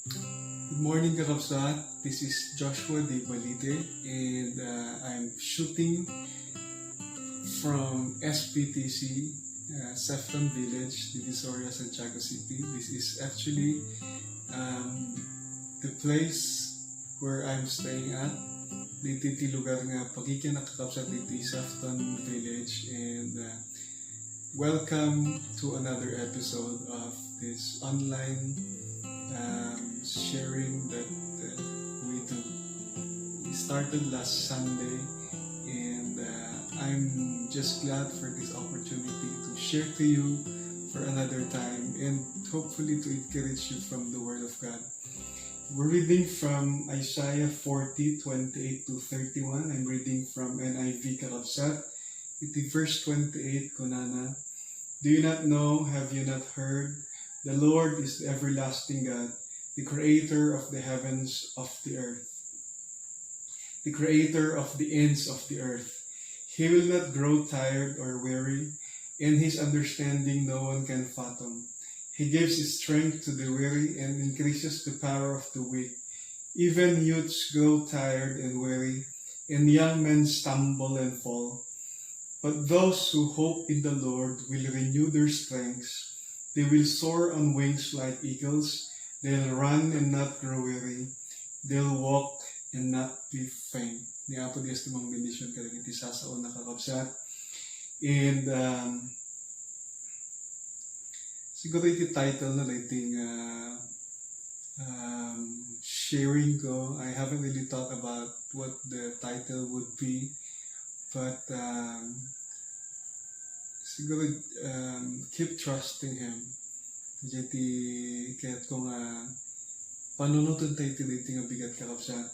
Good morning, Kakabsat. This is Joshua De Balite, and I'm shooting from SPTC, Sefton Village, Divisoria, Santiago City. This is actually the place where I'm staying at. Dito iti lugar nga pagiging nakakabsat dito Sefton Village, and welcome to another episode of this online sharing that we do. We started last Sunday, and I'm just glad for this opportunity to share to you for another time and hopefully to encourage you from the Word of God. We're reading from Isaiah 40:28 to 31. I'm reading from NIV Kakabsat. Iti verse 28 kunana, do you not know, have you not heard? The Lord is the everlasting God, the creator of the heavens of the earth, the creator of the ends of the earth. He will not grow tired or weary. In his understanding no one can fathom. He gives his strength to the weary and increases the power of the weak. Even youths grow tired and weary, and young men stumble and fall. But those who hope in the Lord will renew their strength. They will soar on wings like eagles. They'll run and not grow weary. They'll walk and not be faint. Ni Apo Diyos timang bendisyon ka lang iti sasaon na kakabsat. And siguro iti title na iting sharing ko. I haven't really thought about what the title would be. But siguro keep trusting Him. Jadi kaya't kung panunutun tayo tiniting ang bigat kakapsat.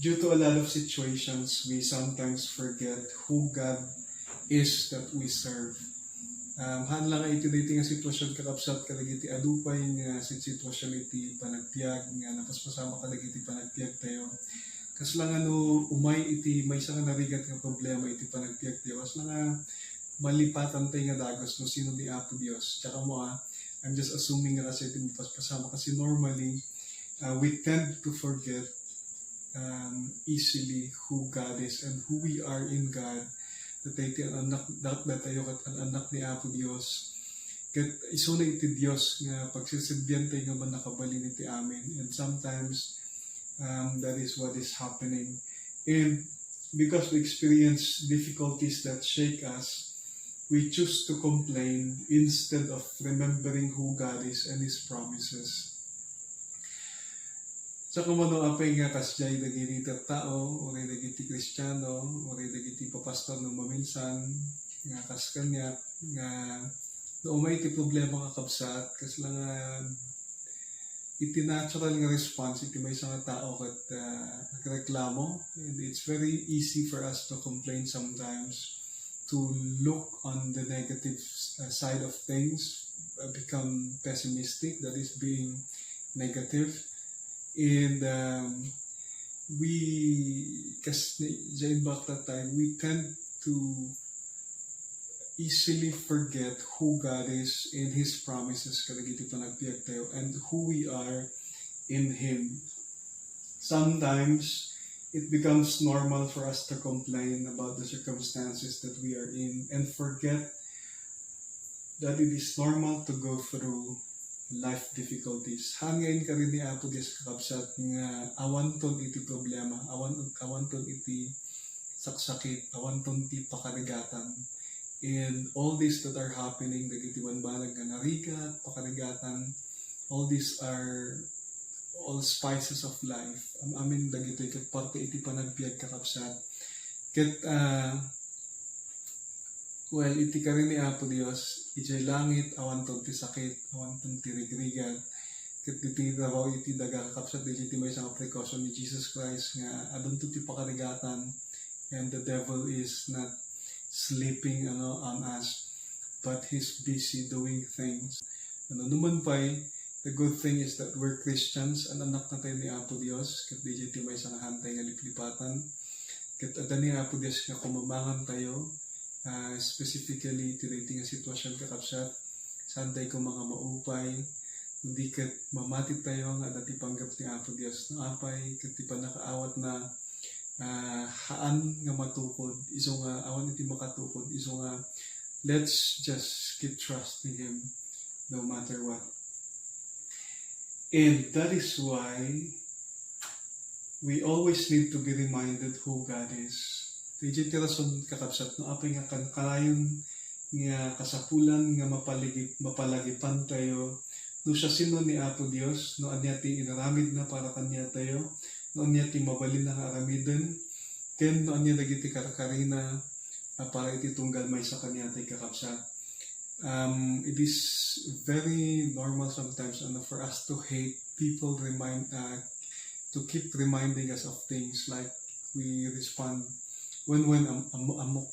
Due to a lot of situations, we sometimes forget who God is that we serve. Han lang iti tiniting ang sitwasyon kakapsat kalagiti adupay nga sitwasyon iti panagtiag nga napaspasama kalagiti panagtiag tayo. Kas lang umay iti may isang narigat nga problema iti panagtiag tayo. Kas lang malipatan tayo nga dagos no sino ni Apo Dios. Tsaka mo I'm just assuming nga kasi iti mapaspasama kasi normally we tend to forget easily who God is and who we are in God. That iti ang anak na tayo kat ang anak ni Apo Dios. Kat iso na iti Dios nga pagsisilbihan tayo nga man nakabalin iti amin. And sometimes that is what is happening. And because we experience difficulties that shake us, we choose to complain instead of remembering who God is and His promises. Sa kumano apay nga kasjay dagiti tao, oray dagiti Kristiyano, oray dagiti papastor ng maminsan, nga kas kanya, nga umay iti problema kakabsat, kas lang iti natural nga response, iti may isang tao kat reklamo, and it's very easy for us to complain sometimes, to look on the negative side of things, become pessimistic, that is being negative. And during back that time, we tend to easily forget who God is in His promises kalagiti panagbiag tayo and who we are in Him. Sometimes it becomes normal for us to complain about the circumstances that we are in and forget that it is normal to go through life difficulties. Hangin ka rin ni Apo Diyos kakabsat nga awanton iti problema, awanton iti saksakit, awanton iti pakarigatan. And all these that are happening, dagiti banbalag nga narigat, pakarigatan, all these are all spices of life. Amin dagito ket parte iti panagbiag kakabsat. Ket iti ka rin ni Apo Dios, iti langit awanton ti sakit, awanton ti rigrigan. Ket iti trabaho iti daga kakabsat iti may isang precaution ni Jesus Christ nga adunto ti pakarigatan, and the devil is not sleeping on us, but he's busy doing things. Naman pa'y the good thing is that we're Christians, ang anak na tayo ni Apo Dios, kat di may isang hantay nga liplipatan. Kat adan ni Apo Dios nga kumamangan tayo, specifically tiniting ang sitwasyon kakapsat, sanday ko mga maupay, Hindi kat mamati tayo nga dati panggap ni Apo Dios no apay kat ti panakaawat na haan nga matukod iso nga awan iti makatukod iso nga let's just keep trusting Him no matter what. And that is why we always need to be reminded who God is. Tijay tirason kakapsat no apay nga kanayon nga kasapulan nga mapalagipan tayo no siya sino ni Apo Dios no anya ti inaramid na para kanya tayo no anya ti mabalin na aramiden ken no anya dagiti karakarina para iti tunggal may sa kanya tayo kakapsat. It is very normal sometimes for us to hate people to keep reminding us of things like we respond when amok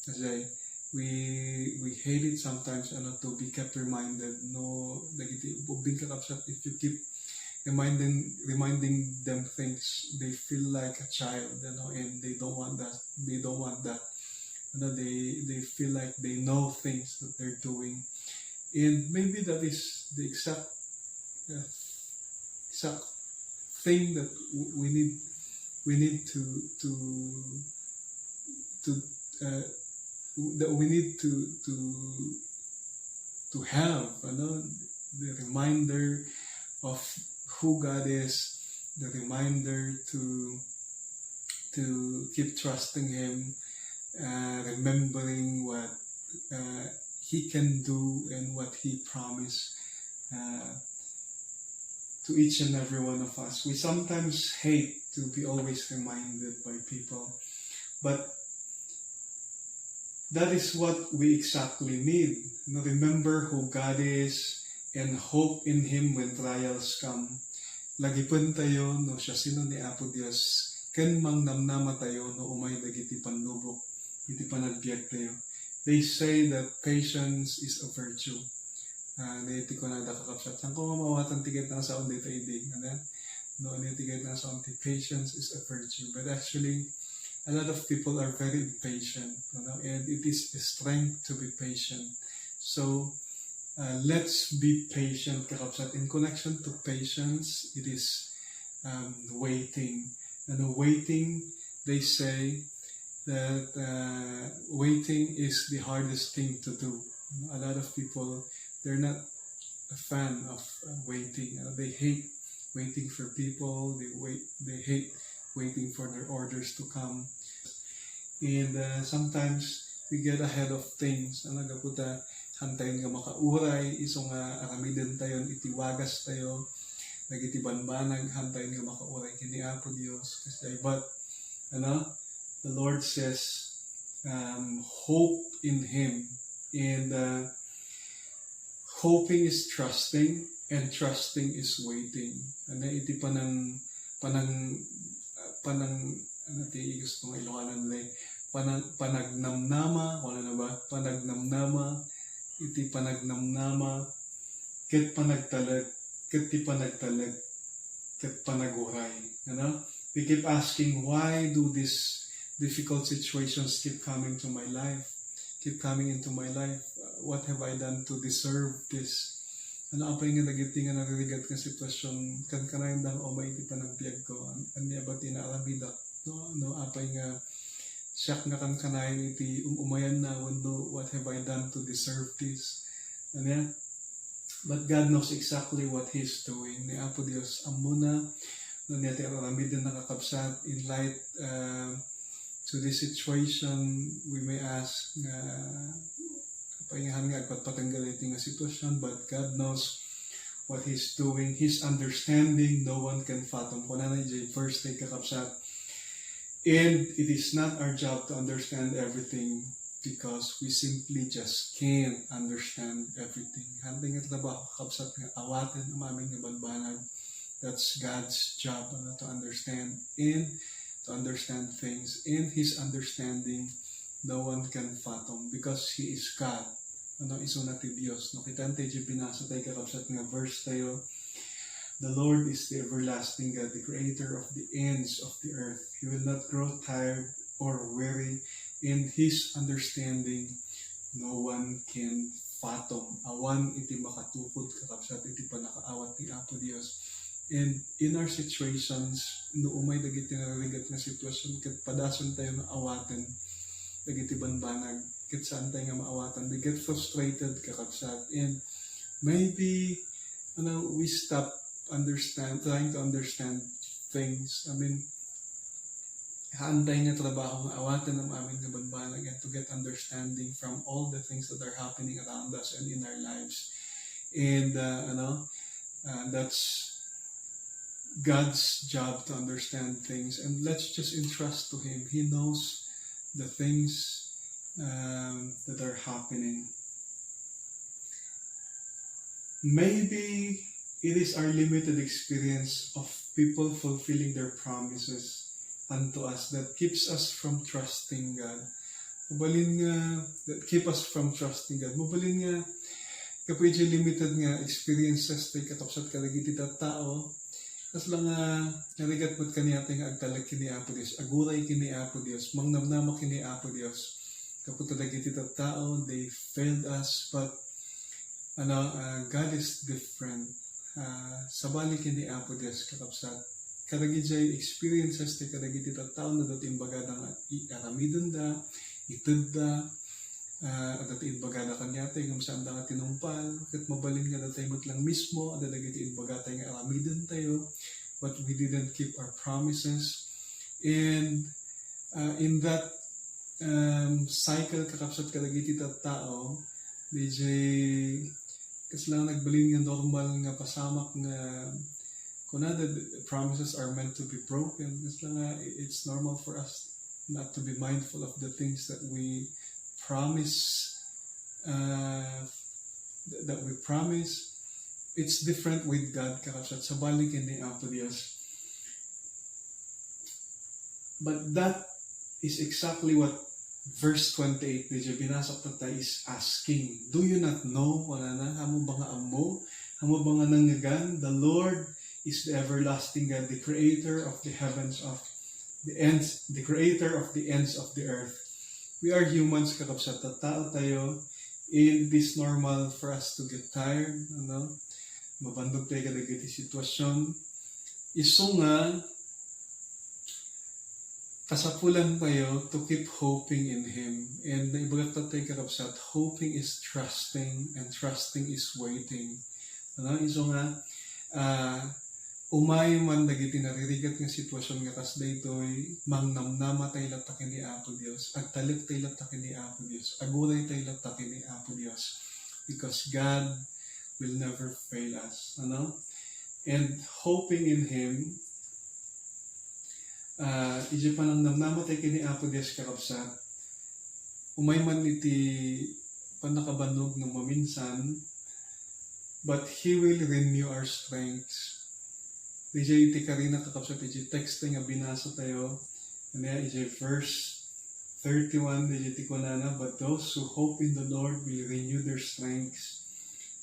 kasi we hate it sometimes to be kept reminded no dagiti ubing kakapsat if you keep reminding them things they feel like a child and they don't want that they feel like they know things that they're doing and maybe that is the exact thing that we need to have the reminder of who God is, the reminder to keep trusting Him, remembering what He can do and what He promised to each and every one of us. We sometimes hate to be always reminded by people, but that is what we exactly need. Remember who God is and hope in Him when trials come. Lagipon tayo no siya sino ni Apo Dios ken mangnamnama tayo no umay dagiti panlubok iti panagbiag tayo. They say that patience is a virtue. Naiti ko na kakapsat. Saan ko mamawatan tiget ng saon dito idig. No, tiget ng saon patience is a virtue. But actually, a lot of people are very impatient, and it is a strength to be patient. So, let's be patient, kakapsat. In connection to patience, it is waiting. Waiting, they say that waiting is the hardest thing to do. A lot of people, they're not a fan of waiting. They hate waiting for people. They hate waiting for their orders to come. And sometimes we get ahead of things. Nagaputa hantayin nga makauray, iso nga aramiden tayo, itiwagas tayo, nagitibanbanag, hantayin nga makauray kini Apo Dios. But the Lord says, hope in Him. And hoping is trusting, and trusting is waiting. Iti panang gusto ng Ilocanon panagnamnama, wala na ba? Panagnamnama, iti panagnamnama, ket panagtalag, ket ti panagtalag, ket panaguray. We keep asking, why do these difficult situations keep coming to my life? Keep coming into my life? What have I done to deserve this? Apay nga nagiti nga naririgat nga sitwasyon, kan kanayon dang may iti panagbiag ko, anya ba tinaaramida? Apay nga siyak nga kan kanayon iti umayan na wando, what have I done to deserve this? But God knows exactly what He's doing. Ni Apo Dios amuna no niya ti aramida nakakapsat in light to this situation. We may ask paingahan nga agpatpatanggal iti nga sitwasyon, but God knows what He's doing. His understanding, no one can fathom. Kuna na yung first day kakapsat. And it is not our job to understand everything because we simply just can't understand everything. Handing nga trabaho kakapsat nga awatin ang aming nga banbanag. That's God's job to understand and to understand things. In His understanding, no one can fathom because He is God. Iso na ti Dios. Kitante di binasa tayo kakapsat nga verse tayo. The Lord is the everlasting God, the creator of the ends of the earth. He will not grow tired or weary. In His understanding, no one can fathom, awan iti makatukod kakabsat iti panakaawat ni Apo Dios. And in our situations, no umay dagiti narigat nga sitwasyon, kat padason tayo na awaten, dagiti banbanag, kat saan tayo nga maawatan, we get frustrated kakabsat. And maybe, we stop trying to understand things. I mean, haantay nga trabaho nga awatan ng aming nga banbanag and to get understanding from all the things that are happening around us and in our lives. And, that's God's job to understand things, and let's just entrust to Him. He knows the things that are happening. Maybe it is our limited experience of people fulfilling their promises unto us that keeps us from trusting God. That keep us from trusting God. Mabalin nga, kapag limited nga experiences tayo katapsat kalagiti tao, kas lang narigat mo't kaniyate nga agtalag kini Apo Dios, aguray kini Apo Dios, mangnamnama kini Apo Dios. Kapag talagiti tao, they failed us, but God is different. Sabali kini Apo Dios kakapsat. Karagijay experiences ti karagiti tao na dating bagada nga aramidon da, itud da, at dating bagada kanyate kung saan da nga tinumpal, kat mabalin nga datay mo't lang mismo, at dating bagata nga aramidon tayo, but we didn't keep our promises. And in that cycle kakapsat karagiti tao, DJ kasi lang nagbalin nga normal nga pasamak nga kunada the promises are meant to be broken. Kasi lang it's normal for us not to be mindful of the things that we promise. It's different with God kakapsat sa balikin ni Apo Dios. But that is exactly what verse 28 medyo binasok na tayo is asking. Do you not know? Wala na. Hamo ba nga amo? Hamo ba nga nangagan? The Lord is the everlasting God, the creator of the heavens, of the ends, the creator of the ends of the earth. We are humans kakapsat. Tao tayo. It is normal for us to get tired. Mabandog tayo kadagiti sitwasyon. Iso nga kasapulan tayo to keep hoping in Him. And naibagat tayo kakapsat, hoping is trusting, and trusting is waiting. Iso nga, umay man dagiti naririgat nga sitwasyon nga kas daytoy, mangnamnama tayo latakin ni Apo Dios, agtalik tayo latakin ni Apo Dios, aguray tayo latakin ni Apo Dios, because God will never fail us. And hoping in Him, ije pa nang namnamatay kini Apo Dios kakapsat, umay man iti panakabanog ng maminsan, but He will renew our strengths. Ije iti karina kakapsat, ije text nga binasa tayo, ije verse 31, ije iti kunana, but those who hope in the Lord will renew their strengths.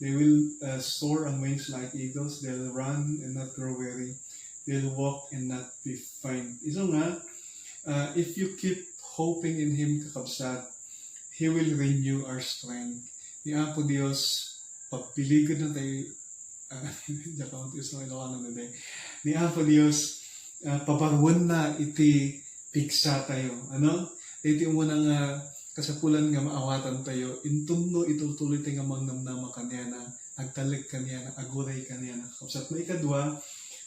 They will soar on wings like eagles, they'll run and not grow weary. They'll walk and not be faint. Iso nga, if you keep hoping in Him kakabsat, He will renew our strength. Ni Apo Dios, pagpiligod na tayo, ni Apo Dios, paparwan na iti piksa tayo. Iti mo na nga kasapulan nga maawatan tayo, intumno itutuloy tayo nga mangnamnama kanya na, agtalik kanya na, aguray kanya na. Kakabsat, may ikadwa,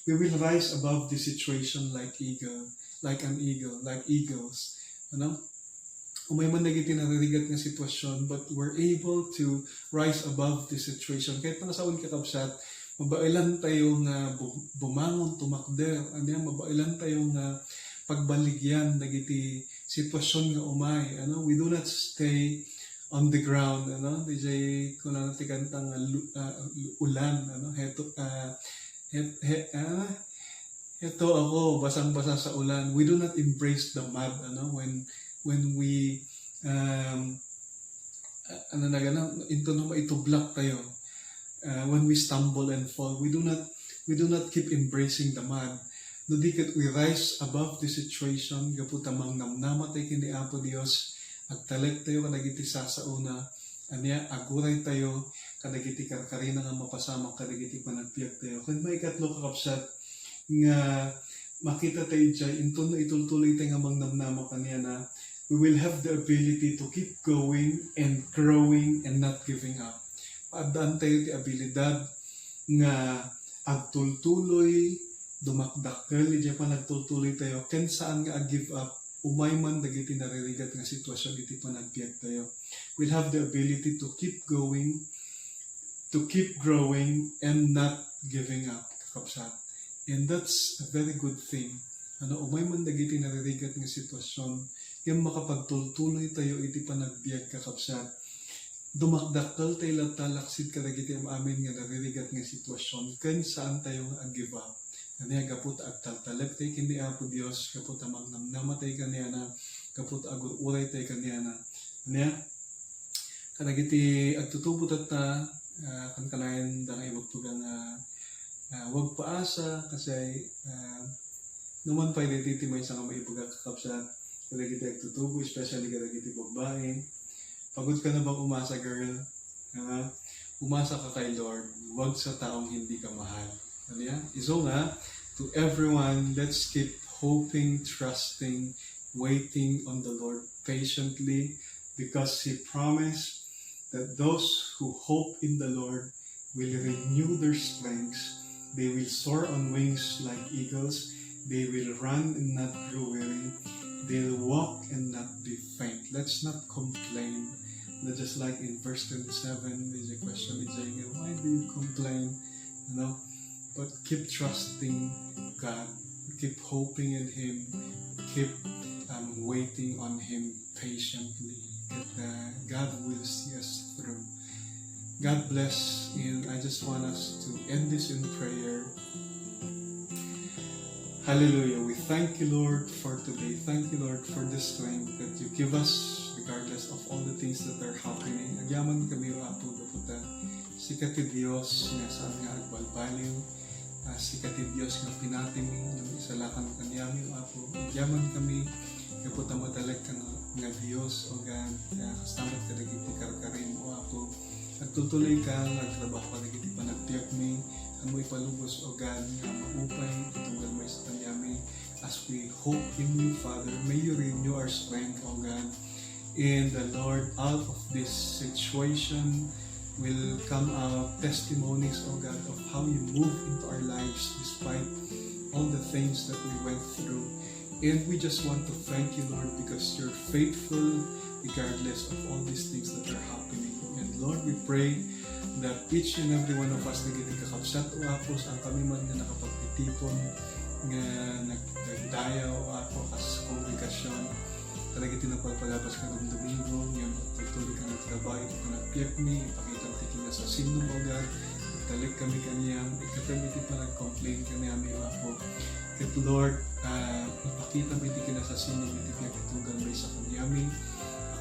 we will rise above the situation like an eagle, like eagles. Umay man nagiti naririgat nga sitwasyon, but we're able to rise above the situation. Kahit pangasaon kakabsat, mabailan tayo nga bumangon, tumakder, mabailan tayo nga pagbaligyan, nagiti sitwasyon nga umay. We do not stay on the ground. DJ, kung natikantang ulan, Ito ako, basang-basa sa ulan. We do not embrace the mud, when we, ito maitublak tayo. When we stumble and fall, we do not keep embracing the mud. No diket we rise above the situation, gaputamang namnamatay kini Apo Dios, agtalag tayo kanagiti sa una, Anya, aguray tayo, kadagiti karkarina nga mapasamak, kadagiti panagpiyak tayo. Kung may ikatlo kakapsat, nga makita tayo dyan, into na itultuloy tayo nga mangnamnama kanya na we will have the ability to keep going and growing and not giving up. Paadaan tayo ti abilidad nga agtultuloy, dumakdakkel, di pa nagtultuloy tayo, ken saan nga ag-give up, umay man dagiti naririgat nga sitwasyon, iti pa nagpiyak tayo. We'll have the ability to keep going, to keep growing, and not giving up, kakapsat. And that's a very good thing. Umay man dagiti naririgat nga sitwasyon, yung makapagtultuloy tayo, iti pa nagpiyak, kakapsat. Dumakdakkel tayo latalaksid kadagiti amin nga naririgat nga sitwasyon, ken saan tayo nga ag-give up. Kaniya kaput agtaltalep tayo kini Apo Dios, kaput magnamnamatay kaniya na, kaput aguray tayo kaniya na. Kaniya, kadagiti agtutubot at kankanayan dang ibagtugan wag paasa, kasi naman pa identity sa nga maibagak kakapsat, kadagiti agtutubo, especially kadagiti babae. Pagod ka na bang umasa, girl? Umasa ka kay Lord, wag sa taong hindi ka mahal. Ano yan? So nga, to everyone, let's keep hoping, trusting, waiting on the Lord patiently, because He promised that those who hope in the Lord will renew their strengths. They will soar on wings like eagles. They will run and not grow weary. They'll walk and not be faint. Let's not complain. Not just like in verse 27, there's a question, why do you complain? But keep trusting God, keep hoping in Him, keep waiting on Him patiently. That God will see us through. God bless, and I just want us to end this in prayer. Hallelujah. We thank you, Lord, for today. Thank you, Lord, for the strength that you give us regardless of all the things that are happening. Agyaman kami o Apo Gaputa. Sikati Dios nga saan nga agbalbaliw. Sikati Dios nga pinatimi ng isalakan kanyami o Apo. Agyaman kami Kaputa matalag ka nga Dios o God. Kastamat ka nagiti karkarin o Apo. Nagtutuloy ka, nagtrabaho ka nagiti panagtiyak mi. Ano ipalubos o God nga maupay, tutunggal mo sa kanyami. As we hope in you, Father, may you renew our strength, O God. And the Lord, out of this situation will come out testimonies, O God, of how you move into our lives despite all the things that we went through. And we just want to thank you, Lord, because you're faithful regardless of all these things that are happening. And Lord, we pray that each and every one of us na gitikakapsat o Apos, ang kami man na nakapagtitipon, nga nagdayaw o Apo as kongregasyon, talaga tinapagpalabas ka ng Domingo, nga magtutuloy ka ng trabaho, ka nagpiyak mi, ipakitang tikin na sa sinong o God, talik kami kanyang, ikatamiti pa nag-complain kanyami o Apo. At Lord, ipakita mi tikin na sa sinong, itipiyak itugan may sa kanyami,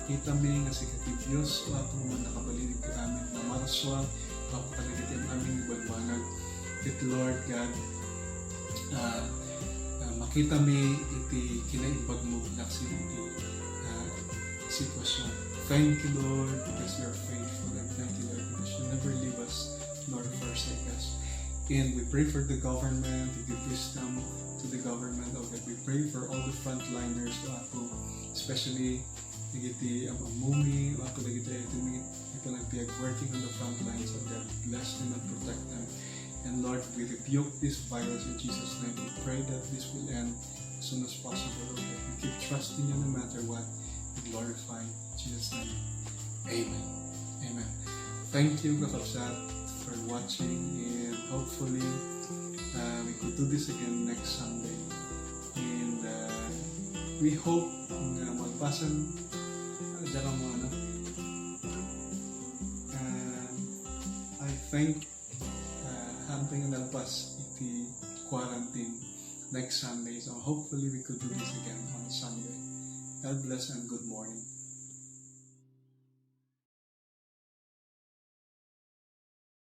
kita mi nga si Kati Diyos o Apo man nakabalinig ka amin na maraswa, Apo kalagit ang aming ibanwanag. At Lord God, makita mi iti kinaibag mo naksi iti sitwasyon. Thank you, Lord, because you are faithful, and thank you, Lord, because you never leave us nor forsake us. And we pray for the government, we give wisdom to the government, O God. We pray for all the frontliners, O Apo, especially Nagiti ang mumi, Apo nagiti ito nagpiyag working on the front lines, O God. Bless them and protect them. And Lord, we rebuke this virus in Jesus' name. We pray that this will end as soon as possible, O God. We keep trusting you no matter what. We glorify in Jesus' name. Amen. Amen. Thank you, Kakapsat, for watching, and hopefully we could do this again next Sunday. And we hope na magpasan dyan mo I think hamping nalpas iti quarantine next Sunday, so hopefully we could do this again on Sunday. God bless and good morning.